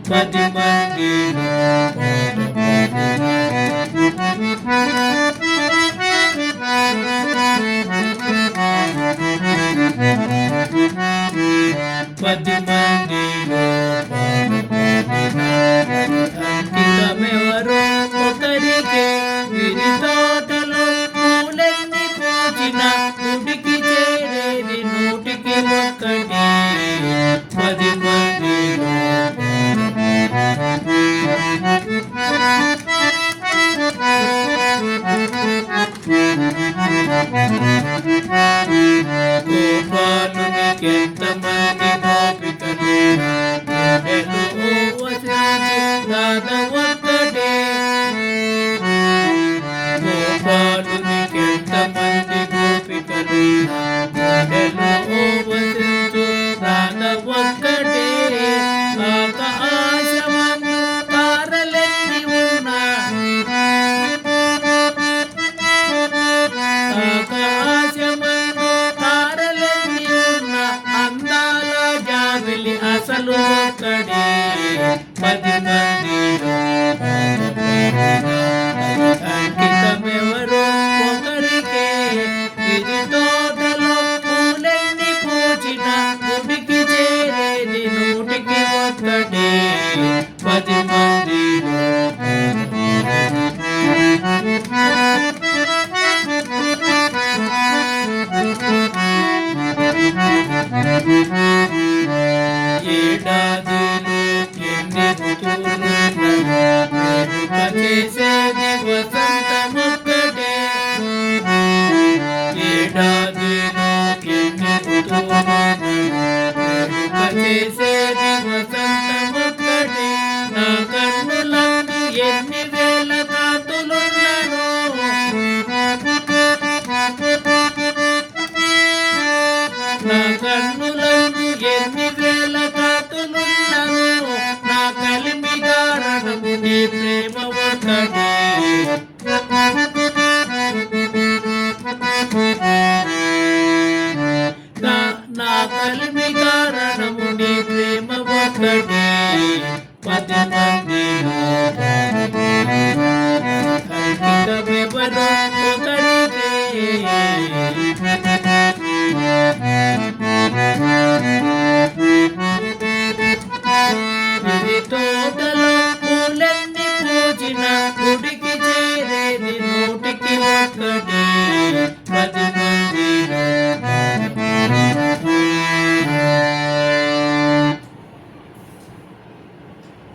10 మందిలో పది మందిలో అంకితమెవరో ఒకరికే విరి తోటలో పూలెన్ని పూచిన గుడికి చేరేది నూటికి ఒక్కటి 10 మందిలో గోపాలునికెంతమంది గోపికలు గుండెలు వసించు ఒక్కటే గోపాలునికెంతమంది గోపికలు గుండెలు వసించు ఒక్కటే ఆకాశమందు తారలెన్ని ఉన్నా ఆకాశమందు తారలెన్ని ఉన్నా అందాల జాబిలి అసలు ఒక్కడే 10 మందిలో అంకితమెవరో ఒకరికే ఇది తోటలో పూలెన్ని పూచిన గుడికి చేరేది నూటికి ఒక్కటే 10 మందిలో ఏడాదిలో ఎన్ని ఋతువులున్నను వేడుక చేసేది వసంతమొక్కటే ఏడాదిలో ఎన్ని ఋతువులున్నను వేడుక చేసేది వసంతమొక్కటే నా కన్నులందు ఎన్ని వేల కాంతులున్నను నా కన్నులందు ఎన్ని వేల కాంతులున్నను నా కలిమి కారణము నీ ప్రేమ ఒక్కటే నా కలిమి కారణము నీ ప్రేమ ఒక్కటే 10 మందిలో అంకితమెవరో ఒకరికే విరి తోటలో పూలెన్ని పూచిన